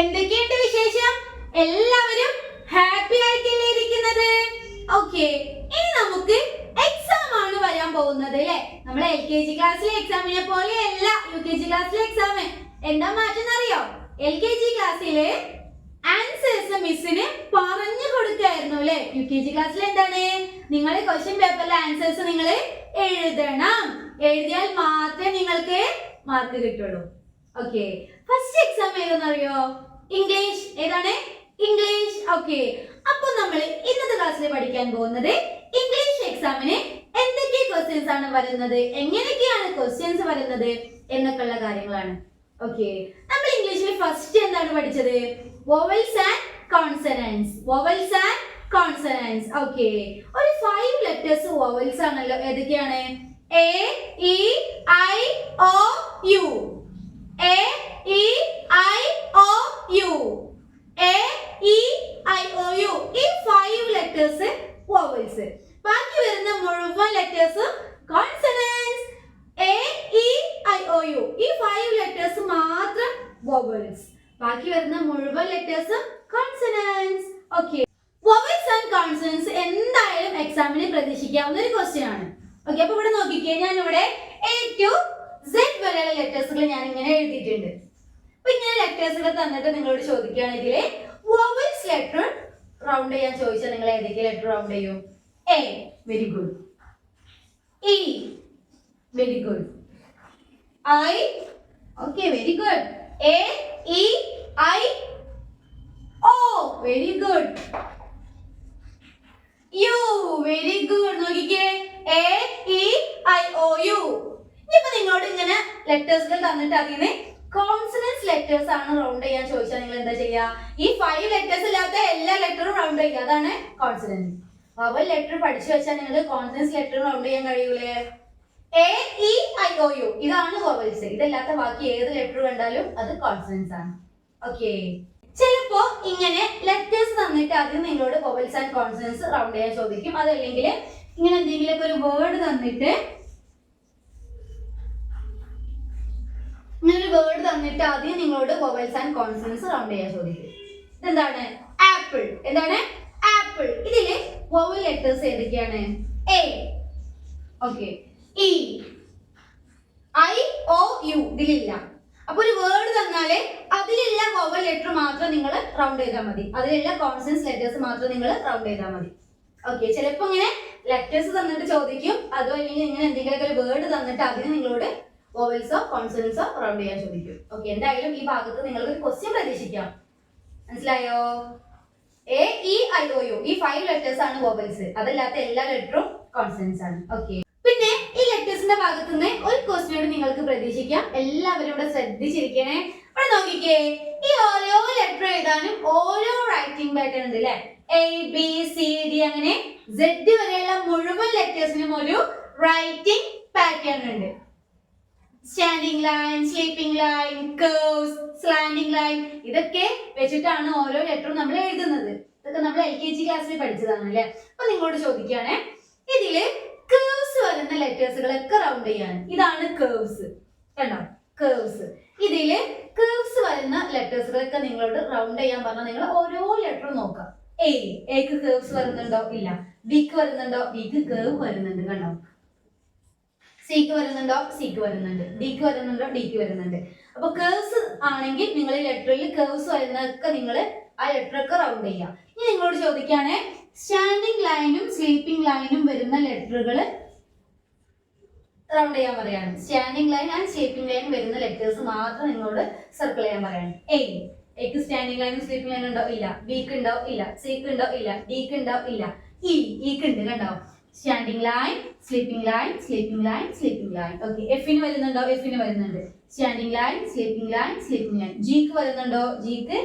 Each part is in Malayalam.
എന്തൊക്കെയുണ്ട് വിശേഷം? എല്ലാവരും ഹാപ്പി ആയിട്ടല്ലേ ഇരിക്കുന്നത്? ഓക്കെ, ഇനി നമുക്ക് എക്സാം ആണ് വരാൻ പോകുന്നത് അല്ലേ? നമ്മൾ LKG ക്ലാസ്സിലെ എക്സാമിനെ പോലെയല്ല UKG ക്ലാസ്സിലെ എക്സാം. എന്താ മാറ്റം അറിയോ? LKG ക്ലാസ്സിലെ ആൻസേഴ്സ് മിസ്സിന് പറഞ്ഞു കൊടുക്കായിരുന്നു അല്ലേ? UKG ക്ലാസ്സിൽ എന്താണ്, നിങ്ങൾ ക്വസ്റ്റ്യൻ പേപ്പറിലെ ആൻസേഴ്സ് നിങ്ങൾ എഴുതണം. എഴുതിയാൽ മാത്രമേ നിങ്ങൾക്ക് മാർക്ക് കിട്ടുള്ളൂ. ഓക്കെ, ഫസ്റ്റ് എക്സാം ഏതെന്നറിയോ? ഇംഗ്ലീഷ്. ഏതാണ്? ഇംഗ്ലീഷ്. ഓക്കെ, അപ്പൊ നമ്മൾ ഇന്നത്തെ ക്ലാസ്സിൽ പഠിക്കാൻ പോകുന്നത് ഇംഗ്ലീഷ് എക്സാമിന് എന്തൊക്കെ ക്വസ്റ്റ്യൻസ് ആണ് വരുന്നത്, എങ്ങനെയൊക്കെയാണ് ക്വസ്റ്റ്യൻസ് വരുന്നത് എന്നൊക്കെയുള്ള കാര്യങ്ങളാണ്. ഓക്കെ, നമ്മൾ ഇംഗ്ലീഷിൽ ഫസ്റ്റ് എന്താണ് പഠിച്ചത്? Vowels and consonants. Vowels and consonants. Okay, ഒരു 5 ലെറ്റേഴ്സ് വോവൽസ് ആണല്ലോ. ഏതൊക്കെയാണ്? A E I O U. A E I O U. A E I O U. ഈ 5 ലെറ്റേഴ്സ് വോവൽസ്. ബാക്കി വരുന്ന മുഴുവൻ letters consonants. A E I O U. ഈ 5 ലെറ്റേഴ്സ് മാത്രം വോവൽസ്. ബാക്കി വരുന്ന മുഴുവൻ letters consonants. Okay, vowels and consonants എന്തായാലും എക്സാമിന് പ്രതീക്ഷിക്കാവുന്ന ഒരു ക്വസ്റ്റ്യൻ ആണ്. ഓക്കെ, അപ്പൊ ഇവിടെ നോക്കിക്കേ, ഞാൻ ഇവിടെ A to Z വരെയുള്ള ലെറ്റേഴ്സുകൾ ഞാൻ ഇങ്ങനെ എഴുതിയിട്ടുണ്ട്. അപ്പൊ ഇങ്ങനെ ലെറ്റേഴ്സുകൾ തന്നിട്ട് നിങ്ങളോട് ചോദിക്കുകയാണെങ്കിൽ വോവൽസ് ലെറ്റർ റൗണ്ട് ചെയ്യാൻ ചോദിച്ചാൽ നിങ്ങൾ ഏതൊക്കെ ലെറ്റർ റൗണ്ട് ചെയ്യും? A, very good. E, very good. I, okay, very good. A E I O, very good. U, very good. നോക്കിക്കേ, A E I O U. ഇപ്പൊ നിങ്ങളോട് ഇങ്ങനെ ലെറ്റേഴ്സുകൾ തന്നിട്ട് അതിന് കോൺസണൻസ് ലെറ്റേഴ്സ് ആണ് റൗണ്ട് ചെയ്യാൻ ചോദിച്ചാൽ നിങ്ങൾ എന്താ ചെയ്യുക? ഈ 5 ലെറ്റേഴ്സ് ഇല്ലാത്ത എല്ലാ ലെറ്ററും റൗണ്ട് ചെയ്യുക. അതാണ് കോൺസണൻസ്. വവൽ ലെറ്റർ പഠിച്ചു വെച്ചാൽ നിങ്ങൾക്ക് കോൺസണൻസ് ലെറ്റർ റൗണ്ട് ചെയ്യാൻ കഴിയൂലേ? A E I O U ഇതാണ് വവൽസ്. ഇതല്ലാത്ത ബാക്കി ഏത് ലെറ്റർ കണ്ടാലും അത് കോൺസണൻസ് ആണ്. ഓക്കെ, ചിലപ്പോ ഇങ്ങനെ ലെറ്റേഴ്സ് തന്നിട്ട് ആദ്യം നിങ്ങളോട് വവൽസ് ആൻഡ് കോൺസണൻസ് റൗണ്ട് ചെയ്യാൻ ചോദിക്കും. അതല്ലെങ്കിൽ ഇങ്ങനെ എന്തെങ്കിലുമൊക്കെ ഒരു വേർഡ് തന്നിട്ട് ആദ്യം നിങ്ങളോട് വവൽസ് ആൻഡ് കോൺസണൻസ് റൗണ്ട് ചെയ്യാൻ ചോദിക്കും. ഇതെന്താണ്? ആപ്പിൾ. എന്താണ്? ആപ്പിൾ. ഇതില് വവൽ ലെറ്റേഴ്സ് ഏതൊക്കെയാണ്? A, okay, E, I O U ഇതിലില്ല. അപ്പൊ ഒരു വേർഡ് തന്നാല് അതിലുള്ള വവൽ ലെറ്റർ മാത്രം നിങ്ങൾ റൗണ്ട് ചെയ്താൽ മതി. അതിലുള്ള കോൺസണൻസ് ലെറ്റേഴ്സ് മാത്രം നിങ്ങൾ റൗണ്ട് ചെയ്താൽ മതി. ഓക്കെ, ചിലപ്പോ ഇങ്ങനെ ലെറ്റേഴ്സ് തന്നിട്ട് ചോദിക്കും. അതോ അല്ലെങ്കിൽ ഇങ്ങനെ എന്തെങ്കിലും ഒരു വേർഡ് തന്നിട്ട് അതിന് നിങ്ങളോട് വോവൽസോ കോൺസണൻസോ റൗണ്ട് ചെയ്യാൻ ചോദിക്കും. ഓക്കെ, എന്തായാലും ഈ ഭാഗത്ത് നിങ്ങൾക്ക് ഒരു ക്വസ്റ്റ്യൻ പ്രതീക്ഷിക്കാം. മനസ്സിലായോ? A E I O U ഈ 5 ലെറ്റേഴ്സ് ആണ് വോവൽസ്. അതല്ലാത്ത എല്ലാ ലെറ്ററും കോൺസണൻസ് ആണ്. ഓക്കെ, പിന്നെ ഈ ലെറ്റേഴ്സിന്റെ ഭാഗത്ത് നിന്ന് ഒരു ക്വസ്റ്റ്യൻ നിങ്ങൾക്ക് പ്രതീക്ഷിക്കാം. എല്ലാവരും ഇവിടെ ശ്രദ്ധിച്ചിരിക്കണേ. ഇവിടെ നോക്കിക്കേ, ഈ ഓരോ ലെറ്റർ എഴുതാനും ഓരോ റൈറ്റിംഗ് പാറ്റേൺ ഉണ്ട് അല്ലെ? A B C D അങ്ങനെ Z വരെയുള്ള മുഴുവൻ ലെറ്റേഴ്സിനും ഒരു റൈറ്റിംഗ് പാറ്റേൺ ഉണ്ട്. Standing line, sleeping line, curves, slanting line ഇതൊക്കെ വെച്ചിട്ടാണ് ഓരോ ലെറ്ററും നമ്മൾ എഴുതുന്നത്. ഇതൊക്കെ നമ്മൾ LKG ക്ലാസ്സിൽ പഠിച്ചതാണ് അല്ലെ? അപ്പൊ നിങ്ങളോട് ചോദിക്കുകയാണെ, ഇതില് കർവ്സ് വരുന്ന ലെറ്റേഴ്സുകളൊക്കെ റൗണ്ട് ചെയ്യാണ്. ഇതാണ് കർവ്സ്. കണ്ടോ? കർവ്സ്. ഇതില് കർവ്സ് വരുന്ന ലെറ്റേഴ്സുകളൊക്കെ നിങ്ങളോട് റൗണ്ട് ചെയ്യാൻ പറഞ്ഞാൽ നിങ്ങൾ ഓരോ ലെറ്ററും നോക്കാം. എക്ക് കർവ്സ് വരുന്നുണ്ടോ? ഇല്ല. ബിക്ക് വരുന്നുണ്ടോ? ബിക്ക് കർവ് വരുന്നുണ്ട്. കണ്ടോ? സിക്ക് വരുന്നുണ്ടോ? സിക്ക് വരുന്നുണ്ട്. ഡിക്ക് വരുന്നുണ്ടോ? ഡിക്ക് വരുന്നുണ്ട്. അപ്പൊ കർവ്സ് ആണെങ്കിൽ നിങ്ങൾ ഈ ലെറ്ററിൽ കർവ്സ് വരുന്നതൊക്കെ നിങ്ങൾ ആ ലെറ്ററൊക്കെ റൗണ്ട് ചെയ്യാം. ഇനി നിങ്ങളോട് ചോദിക്കുകയാണെ, സ്റ്റാൻഡിംഗ് ലൈനും സ്ലീപ്പിംഗ് ലൈനും വരുന്ന ലെറ്ററുകൾ റൗണ്ട് ചെയ്യാൻ പറയാണ്. Standing line and sleeping line വരുന്ന ലെറ്റേഴ്സ് മാത്രം നിങ്ങളോട് സർക്കിൾ ചെയ്യാൻ പറയാണ്. എക്ക് സ്റ്റാൻഡിംഗ് ലൈനും സ്ലീപ്പിംഗ് ലൈനും ഉണ്ടോ? ഇല്ല. ബിക്ക് ഉണ്ടോ? ഇല്ല. സിക്ക് ഉണ്ടോ? ഇല്ല. ഡിക്ക് ഉണ്ടോ? ഇല്ല. ഇക്ക് ഉണ്ട്. കണ്ടോ? Standing line, sleeping line, sleeping line, sleeping line. Okay, എഫിന് വരുന്നുണ്ടോ? എഫിന് വരുന്നുണ്ട്. Standing line, sleeping line, sleeping line. ജിക്ക് വരുന്നുണ്ടോ? ജിക്ക്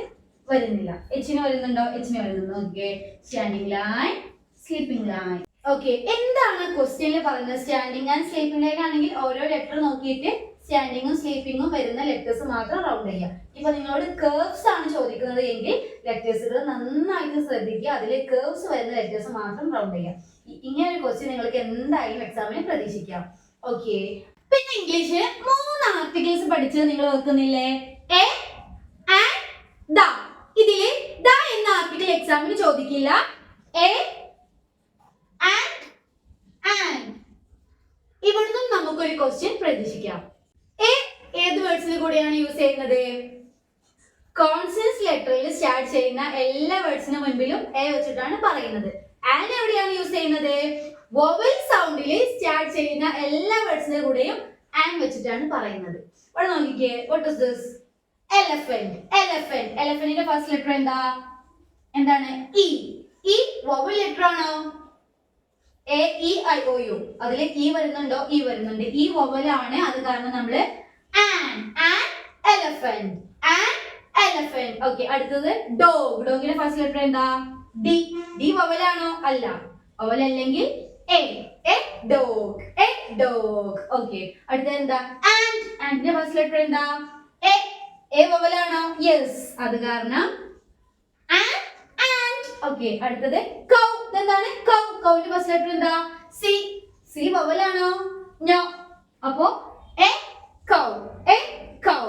വരുന്നില്ല. എച്ചിന് വരുന്നുണ്ടോ? എച്ചിന് വരുന്നുണ്ടോ? Okay, standing line, sleeping line. Okay, എന്താണ് ക്വസ്റ്റ്യനിൽ പറയുന്നത്? സ്റ്റാൻഡിംഗ് ആൻഡ് സ്ലീപ്പിംഗ് ലൈൻ ആണെങ്കിൽ ഓരോ ലെറ്റർ നോക്കിയിട്ട് സ്റ്റാൻഡിങ്ങും സ്ലീപ്പിങ്ങും വരുന്ന ലെറ്റേഴ്സ് മാത്രം റൗണ്ട് ചെയ്യുക. ഇപ്പൊ നിങ്ങളോട് കർവ്സ് ആണ് ചോദിക്കുന്നത് എങ്കിൽ ലെറ്റേഴ്സുകൾ നന്നായിട്ട് ശ്രദ്ധിക്കുക. അതിൽ കർവ്സ് വരുന്ന ലെറ്റേഴ്സ് മാത്രം റൗണ്ട് ചെയ്യുക. ഇങ്ങനെ ഒരു ക്വസ്റ്റ്യൻ നിങ്ങൾക്ക് എന്തായാലും എക്സാമിന് പ്രതീക്ഷിക്കാം. ഓക്കെ, പിന്നെ ഇംഗ്ലീഷിൽ 3 ആർട്ടിക്കിൾസ് പഠിച്ചത് നിങ്ങൾ ഓർക്കുന്നില്ലേ? A and the. എക്സാമിന് ചോദിക്കില്ല. എ ആൻഡ് ഇവിടുന്നും നമുക്കൊരു ക്വസ്റ്റ്യൻ പ്രതീക്ഷിക്കാം. എ ഏത് വേർഡ്സിന് കൂടിയാണ് യൂസ് ചെയ്യുന്നത്? കോൺസണൻസ് ലെറ്ററിൽ സ്റ്റാർട്ട് ചെയ്യുന്ന എല്ലാ വേർഡ്സിന് മുൻപിലും എ വെച്ചിട്ടാണ് പറയുന്നത്. ആൻഡ് എവിടെയാണ് യൂസ് ചെയ്യുന്നത്? വൊവൽ സൗണ്ടിൽ സ്റ്റാർട്ട് ചെയ്യുന്ന എല്ലാ വേർഡ്സിന്റെ കൂടെയും ആൻഡ് വെച്ചിട്ടാണ് പറയുന്നത്. ഇവിടെ നോക്കിക്കേ, what is this? Elephant. Elephant. എലഫന്റിന്റെ ഫസ്റ്റ് ലെറ്റർ എന്താണ്? ഇ. ഇ വൊവൽ ലെറ്റർ ആണോ? A E I O U. അതിൽ ഇ വരുന്നുണ്ടോ? ഇ വരുന്നുണ്ട്. ഈ വൊവൽ ആണ്. അത് കാരണം നമ്മൾ എലഫന്റ്. എലഫന്റ്. ഓക്കെ, അടുത്തത് ഡോഗ്. ഡോഗിന്റെ ഫസ്റ്റ് ലെറ്റർ എന്താ? ഡി. ഡി വൊവൽ ആണോ? അല്ല. വൊവൽ അല്ലെങ്കിൽ a. A dog. A dog. Okay, അടുത്തത് എന്താ? ആൻഡ്. ആൻഡിന്റെ ഫസ്റ്റ് ലെറ്റർ എന്താ? എ. എ വൊവൽ ആണോ? യെസ്. അത് കാരണം ഓക്കെ, അടുത്തത് കൗ. എന്താണ്? കൗ. കൗവിന്റെ ഫസ്റ്റ് ലെറ്റർ എന്താ? സി. സി വൊവൽ ആണോ? നോ. അപ്പോ A cow. A cow.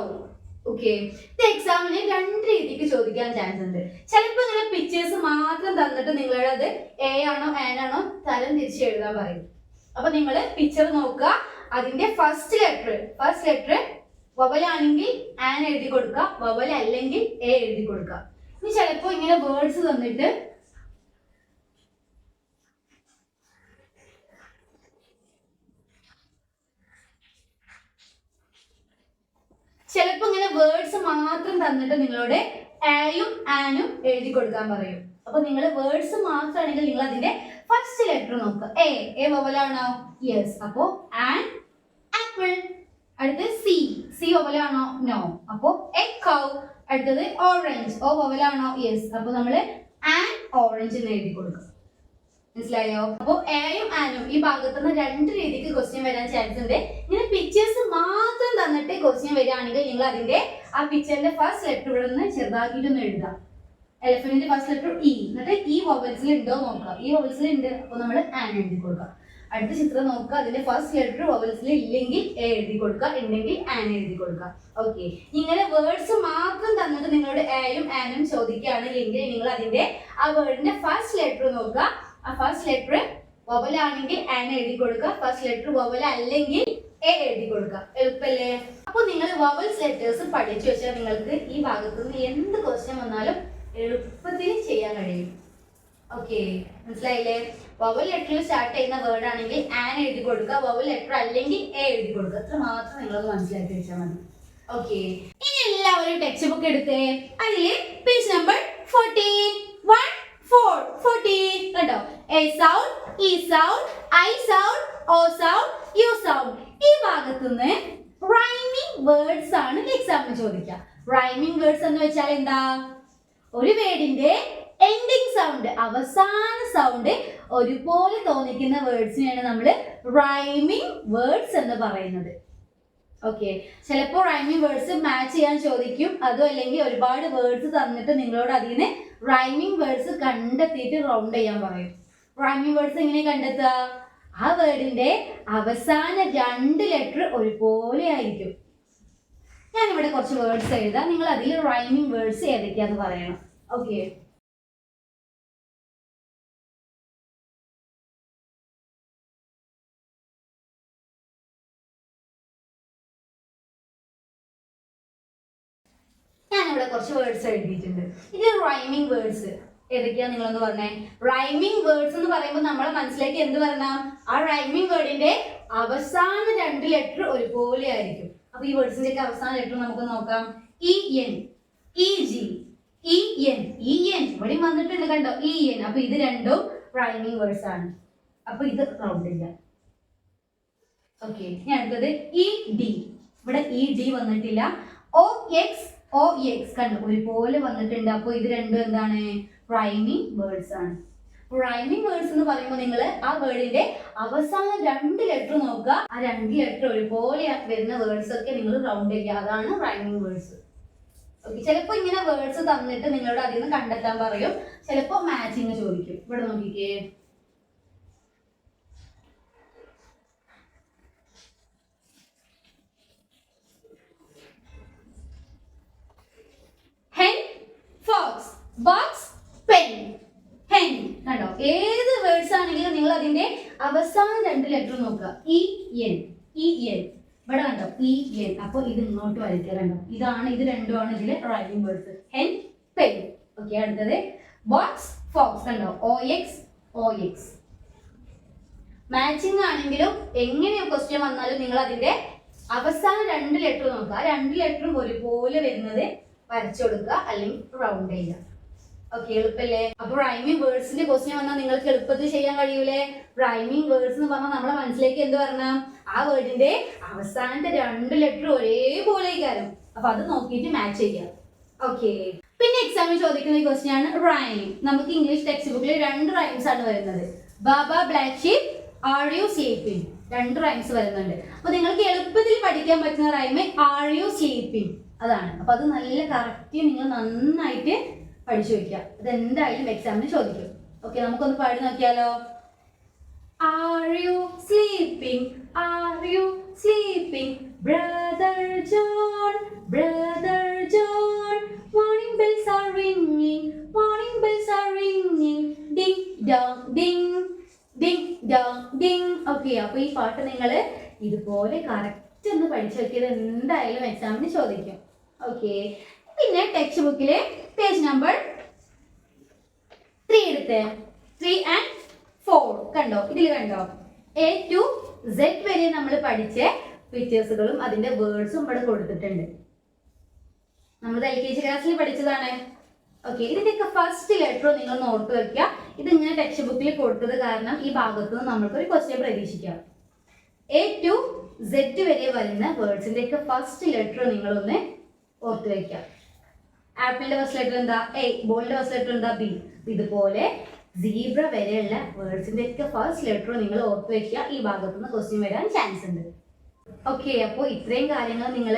Okay, ഇത് എക്സാമിന് രണ്ട് രീതിക്ക് ചോദിക്കാൻ ചാൻസ് ഉണ്ട്. ചിലപ്പോൾ ഇങ്ങനെ പിക്ചേഴ്സ് മാത്രം തന്നിട്ട് നിങ്ങളുടെ അത് എ ആണോ ആൻ ആണോ തരം തിരിച്ച് എഴുതാൻ പറയും. അപ്പൊ നിങ്ങൾ പിക്ചർ നോക്കുക, അതിന്റെ ഫസ്റ്റ് ലെറ്റർ വൊവൽ ആണെങ്കിൽ ആൻ എഴുതി കൊടുക്കുക, വൊവൽ അല്ലെങ്കിൽ എ എഴുതി കൊടുക്കുക. ഇനി ചിലപ്പോ ഇങ്ങനെ വേർഡ്സ് തന്നിട്ട് മാത്രം തന്നിട്ട് നിങ്ങളോട് ആയും ആനും എഴുതി കൊടുക്കാൻ പറയും. അപ്പൊ നിങ്ങൾ വേർഡ്സ് മാത്രമാണെങ്കിൽ നിങ്ങൾ അതിന്റെ ഫസ്റ്റ് ലെറ്റർ നോക്കുക. എ വൊവൽ ആണോ? യെസ്. അപ്പോ ആൻ ആപ്പിൾ. അടുത്തത് സി. സി വൊവൽ ആണോ? നോ. അപ്പോ എ കൗ. അടുത്തത് ഓറഞ്ച്. ഓ വൊവൽ ആണോ? യെസ്. അപ്പൊ നമ്മൾ ആൻ ഓറഞ്ച് എന്ന് എഴുതി കൊടുക്കും. മനസ്സിലായോ? അപ്പൊ എയും ആനും ഈ ഭാഗത്തുനിന്ന് രണ്ട് രീതിക്ക് ക്വസ്റ്റ്യൻ വരാൻ ചാൻസ് ഉണ്ട്. ഇങ്ങനെ പിക്ചേഴ്സ് മാത്രം തന്നിട്ട് ക്വസ്റ്റ്യൻ വരികയാണെങ്കിൽ നിങ്ങൾ അതിന്റെ ആ പിക്ചറിന്റെ ഫസ്റ്റ് ലെറ്റർ ഇവിടെ നിന്ന് ചെറുതാക്കിയിട്ടൊന്ന് എഴുതാം. എലഫന്റിന്റെ ഫസ്റ്റ് ലെറ്റർ ഇ. എന്നിട്ട് ഈ വൊവൽസിൽ ഉണ്ടോ നോക്കുക. ഈ വൊവൽസിൽ ഉണ്ട്, അപ്പൊ നമ്മൾ ആൻ എഴുതി കൊടുക്കുക. അടുത്ത ചിത്രം നോക്കുക, അതിന്റെ ഫസ്റ്റ് ലെറ്റർ വൊവൽസിൽ ഇല്ലെങ്കിൽ എ എഴുതി കൊടുക്കുക, ഉണ്ടെങ്കിൽ ആൻ എഴുതി കൊടുക്കുക. ഓക്കെ, ഇങ്ങനെ വേർഡ്സ് മാത്രം തന്നിട്ട് നിങ്ങളോട് എയും ആനും ചോദിക്കുകയാണെങ്കിൽ നിങ്ങൾ അതിന്റെ ആ വേർഡിന്റെ ഫസ്റ്റ് ലെറ്റർ നോക്കുക. ആ ഫസ്റ്റ് ലെറ്റർ വൊവൽ ആണെങ്കിൽ ആൻ എഴുതി കൊടുക്കുക, ഫസ്റ്റ് ലെറ്റർ വൊവൽ അല്ലെങ്കിൽ എ എഴുതി കൊടുക്കുക. എളുപ്പല്ലേ? അപ്പൊ നിങ്ങൾ വൊവൽസ് ലെറ്റേഴ്സ് പഠിച്ചു വെച്ചാൽ നിങ്ങൾക്ക് ഈ ഭാഗത്ത് നിന്ന് എന്ത് ക്വസ്റ്റ്യൻ വന്നാലും എളുപ്പത്തിൽ ചെയ്യാൻ കഴിയും. ഓക്കെ, മനസ്സിലായില്ലേ? വൊവൽ ലെറ്ററിൽ സ്റ്റാർട്ട് ചെയ്യുന്ന വേർഡ് ആണെങ്കിൽ ആൻ എഴുതി കൊടുക്കുക, വൊവൽ ലെറ്റർ അല്ലെങ്കിൽ എ എഴുതി കൊടുക്കുക. അത്ര മാത്രം നിങ്ങളത് മനസ്സിലാക്കി വെച്ചാൽ മതി. ഓക്കെ, ഇനി എല്ലാവരും ടെക്സ്റ്റ് ബുക്ക് എടുത്തേ. അതില് പേജ് നമ്പർ 14 കേട്ടോ. A sound, E sound, I sound, O sound, U sound. ഈ ഭാഗത്തുനിന്ന് റൈമിംഗ് വേർഡ്സ് ആണ് എക്സാമിന് ചോദിക്കുക. റൈമിംഗ് വേർഡ്സ് എന്ന് വെച്ചാൽ എന്താ? ഒരു വേർഡിന്റെ എൻഡിങ് സൗണ്ട്, അവസാന സൗണ്ട് ഒരുപോലെ തോന്നിക്കുന്ന വേർഡ്സിനെയാണ് നമ്മൾ റൈമിംഗ് വേർഡ്സ് എന്ന് പറയുന്നത്. ഓക്കെ, ചിലപ്പോൾ റൈമിംഗ് വേർഡ്സ് മാച്ച് ചെയ്യാൻ ചോദിക്കും. അതും അല്ലെങ്കിൽ ഒരുപാട് വേർഡ്സ് തന്നിട്ട് നിങ്ങളോട് അതിന് റൈമിംഗ് വേർഡ്സ് കണ്ടെത്തിയിട്ട് റൗണ്ട് ചെയ്യാൻ പറയും. റൈമിംഗ് വേർഡ്സ് എങ്ങനെ കണ്ടെത്തുക? ആ വേർഡിന്റെ അവസാന രണ്ട് ലെറ്റർ ഒരുപോലെ ആയിരിക്കും. ഞാനിവിടെ കുറച്ച് വേർഡ്സ് എഴുതാം, നിങ്ങൾ അതിൽ റൈമിംഗ് വേർഡ്സ് ഏതൊക്കെയാന്ന് പറയണം. ഓക്കെ, ഞാനിവിടെ കുറച്ച് വേർഡ്സ് എഴുതിയിട്ടുണ്ട്. ഇത് റൈമിംഗ് വേർഡ്സ് ഏതൊക്കെയാ നിങ്ങളൊന്ന് പറഞ്ഞേ. റൈമിംഗ് വേർഡ്സ് എന്ന് പറയുമ്പോൾ നമ്മളെ മനസ്സിലേക്ക് എന്ത് വരണം? ആ റൈമിംഗ് വേർഡിന്റെ അവസാന രണ്ട് ലെറ്റർ ഒരുപോലെ ആയിരിക്കും. അപ്പൊ ഈ വേർഡ്സിന്റെ ഒക്കെ അവസാന ലെറ്റർ നമുക്ക് നോക്കാം. E N, E G, E N, E N ഇവിടെ വന്നിട്ടുണ്ട് കണ്ടോ? E N. അപ്പൊ ഇത് രണ്ടും റൈമിംഗ് വേർഡ്സ് ആണ്. അപ്പൊ ഇത് റൗണ്ട് ചെയ്യാം. ഓക്കെ, ഇനി അടുത്തത് ഇ ഡി. ഇവിടെ ഇ ഡി വന്നിട്ടില്ല. ഒ എക്സ്, ഒ എക്സ് കണ്ടു ഒരുപോലെ വന്നിട്ടുണ്ട്. അപ്പൊ ഇത് രണ്ടും എന്താണ്? റൈമിംഗ് വേർഡ്സ് ആണ്. റൈമിംഗ് വേർഡ്സ് എന്ന് പറയുമ്പോൾ നിങ്ങൾ ആ വേർഡിന്റെ അവസാന രണ്ട് ലെറ്റർ നോക്കുക. ആ രണ്ട് ലെറ്റർ ഒരുപോലെ വരുന്ന വേർഡ്സ് ഒക്കെ നിങ്ങൾ റൗണ്ട് ചെയ്യുക. അതാണ് റൈമിംഗ് വേർഡ്സ്. ഓക്കെ, ചിലപ്പോൾ ഇങ്ങനെ വേർഡ്സ് തന്നിട്ട് നിങ്ങളോട് അതിൽ നിന്ന് കണ്ടെത്താൻ പറയും. ചിലപ്പോൾ മാച്ചിങ് ചോദിക്കും. ഇവിടെ നോക്കിക്കേ, hen, fox, box, pen. അതിന്റെ അവസാന 2 ലെറ്റർ നോക്കുക. ഇ എൻ ഇവിടെ കണ്ടോ ഇ എൻ. അപ്പൊ ഇത് ഇങ്ങോട്ട് വലിക്കുക. കണ്ടോ ഇതാണ്, ഇത് രണ്ടുമാണ് ഇതിലെ rhyming words. Hen pen. Okay, അടുത്തത് ബോക്സ് ഫോക്സ്. കണ്ടോ OX. മാച്ചിങ് ആണെങ്കിലും എങ്ങനെ ക്വസ്റ്റ്യൻ വന്നാലും നിങ്ങൾ അതിന്റെ അവസാന 2 ലെറ്റർ നോക്കുക. ആ 2 ലെറ്ററും ഒരുപോലെ വരുന്നത് വരച്ചു കൊടുക്കുക, അല്ലെങ്കിൽ റൗണ്ട് ചെയ്യുക. ഓക്കെ, എളുപ്പല്ലേ? അപ്പൊ റൈമിംഗ് വേർഡ്സിന്റെ ക്വസ്റ്റ്യൻ വന്നാൽ നിങ്ങൾക്ക് എളുപ്പത്തിൽ ചെയ്യാൻ കഴിയൂലേ? റൈമിംഗ് വേർഡ്സ് എന്ന് പറഞ്ഞാൽ നമ്മുടെ മനസ്സിലേക്ക് എന്ത് പറഞ്ഞാൽ ആ വേർഡിന്റെ അവസാനത്തെ 2 ലെറ്റർ ഒരേപോലെ കാര്യം. അപ്പൊ അത് നോക്കിയിട്ട് മാച്ച് ചെയ്യാം. ഓക്കെ, പിന്നെ എക്സാമിൽ ചോദിക്കുന്ന ക്വസ്റ്റ്യൻ ആണ് റൈം. നമുക്ക് ഇംഗ്ലീഷ് ടെക്സ്റ്റ് ബുക്കിൽ 2 റൈംസ് ആണ് വരുന്നത്. Baa baa black sheep, are you sleeping. 2 rhymes വരുന്നുണ്ട്. അപ്പൊ നിങ്ങൾക്ക് എളുപ്പത്തിൽ പഠിക്കാൻ പറ്റുന്ന റൈം ആർ യു സ്ലീപ്പിംഗ് അതാണ്. അപ്പൊ അത് നല്ല കറക്റ്റ് നിങ്ങൾ നന്നായിട്ട് പഠിച്ചു വെക്കുക. അത് എന്തായാലും എക്സാമിന് ചോദിക്കും. ഓക്കെ, നമുക്കൊന്ന് പാടി നോക്കിയാലോ. Are you sleeping, are you sleeping, brother John, brother John, morning bells are ringing, morning bells are ringing, ding dong ding, ding dong ding. Okay, അപ്പൊ ഈ പാട്ട് നിങ്ങൾ ഇതുപോലെ കറക്റ്റ് ഒന്ന് പഠിച്ചു വെക്കിയത് എന്തായാലും എക്സാമിന് ചോദിക്കും. ഓക്കെ, പിന്നെ ടെക്സ്റ്റ് ബുക്കിലെ പേജ് നമ്പർ 3 എടുത്ത് 3 and 4 കണ്ടോ. ഇതിൽ കണ്ടോ A to Z വരെ നമ്മൾ പഠിച്ച പിക്ചേഴ്സുകളും അതിന്റെ വേർഡ്സും ഇവിടെ കൊടുത്തിട്ടുണ്ട്. നമ്മൾ LKG ക്ലാസ്സിൽ പഠിച്ചതാണ്. ഓക്കെ, ഇതിന്റെയൊക്കെ ഫസ്റ്റ് ലെറ്റർ നിങ്ങൾ ഓർത്ത് വെക്കുക. ഇത് ഇങ്ങനെ ടെക്സ്റ്റ് ബുക്കിൽ കൊടുത്തത് കാരണം ഈ ഭാഗത്ത് നിന്ന് നമ്മൾക്കൊരു ക്വസ്റ്റ്യൻ പ്രതീക്ഷിക്കാം. A to Z വരെ വരുന്ന വേർഡ്സിന്റെയൊക്കെ ഫസ്റ്റ് ലെറ്റർ നിങ്ങളൊന്ന് ഓർത്ത് വെക്കുക. ആപ്പിളിന്റെ ഫസ്റ്റ് ലെറ്റർ എന്താ? A. ബോളിന്റെ ഫസ്റ്റ് ലെറ്റർ എന്താ? B. ഇതുപോലെ സീബ്ര വരെയുള്ള വേർഡ്സിന്റെ ഒക്കെ ഫസ്റ്റ് ലെറ്റർ നിങ്ങൾ ഓർത്ത് വെക്കുക. ഈ ഭാഗത്തു നിന്ന് ക്വസ്റ്റ്യൻ വരാൻ ചാൻസ് ഉണ്ട്. ഓക്കെ, അപ്പോൾ ഇത്രയും കാര്യങ്ങൾ നിങ്ങൾ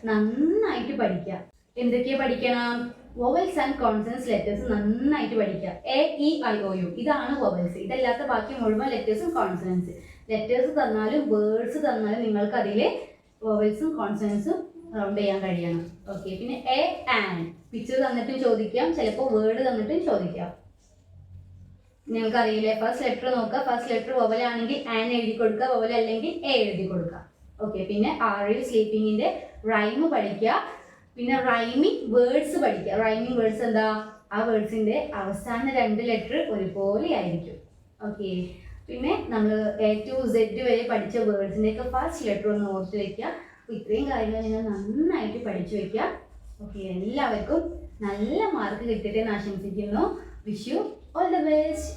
നന്നായിട്ട് പഠിക്കുക. എന്തൊക്കെയാ പഠിക്കണം? വോവൽസ് ആൻഡ് കോൺസണൻസ് ലെറ്റേഴ്സ് നന്നായിട്ട് പഠിക്കുക. AEIOU ഇതാണ് വോവൽസ്. ഇതല്ലാത്ത ബാക്കി മുഴുവൻ ലെറ്റേഴ്സും കോൺസണൻസ്. ലെറ്റേഴ്സ് തന്നാലും വേർഡ്സ് തന്നാലും നിങ്ങൾക്ക് അതിൽ വോവൽസും കോൺസണൻസും റൗണ്ട് ചെയ്യാൻ കഴിയണം. ഓക്കെ, പിന്നെ A and പിക്ചർ തന്നിട്ടും ചോദിക്കാം, ചിലപ്പോൾ വേർഡ് തന്നിട്ടും ചോദിക്കാം. നിങ്ങൾക്ക് അറിയില്ലേ? ഫസ്റ്റ് ലെറ്റർ നോക്കുക. ഫസ്റ്റ് ലെറ്റർ വോവൽ ആണെങ്കിൽ ആൻ എഴുതി കൊടുക്കുക, വോവൽ അല്ലെങ്കിൽ എ എഴുതി കൊടുക്കുക. ഓക്കെ, പിന്നെ ആർ യു സ്ലീപ്പിങ്ങിന്റെ റൈം പഠിക്കുക. പിന്നെ റൈമിംഗ് വേർഡ്സ് പഠിക്കുക. റൈമിംഗ് വേർഡ്സ് എന്താ? ആ വേർഡ്സിന്റെ അവസാന 2 ലെറ്റർ ഒരുപോലെ ആയിരിക്കും. ഓക്കെ, പിന്നെ നമ്മൾ A to Z വരെ പഠിച്ച വേർഡ്സിന്റെ ഒക്കെ ഫസ്റ്റ് ലെറ്റർ ഒന്ന് ഓർത്ത് വെക്കുക. ഇത്രയും കാര്യങ്ങൾ നിങ്ങൾ നന്നായിട്ട് പഠിച്ചു വെക്കുക. ഓക്കെ, എല്ലാവർക്കും നല്ല മാർക്ക് കിട്ടട്ടെ എന്ന് ആശംസിക്കുന്നു. Wish you all the best.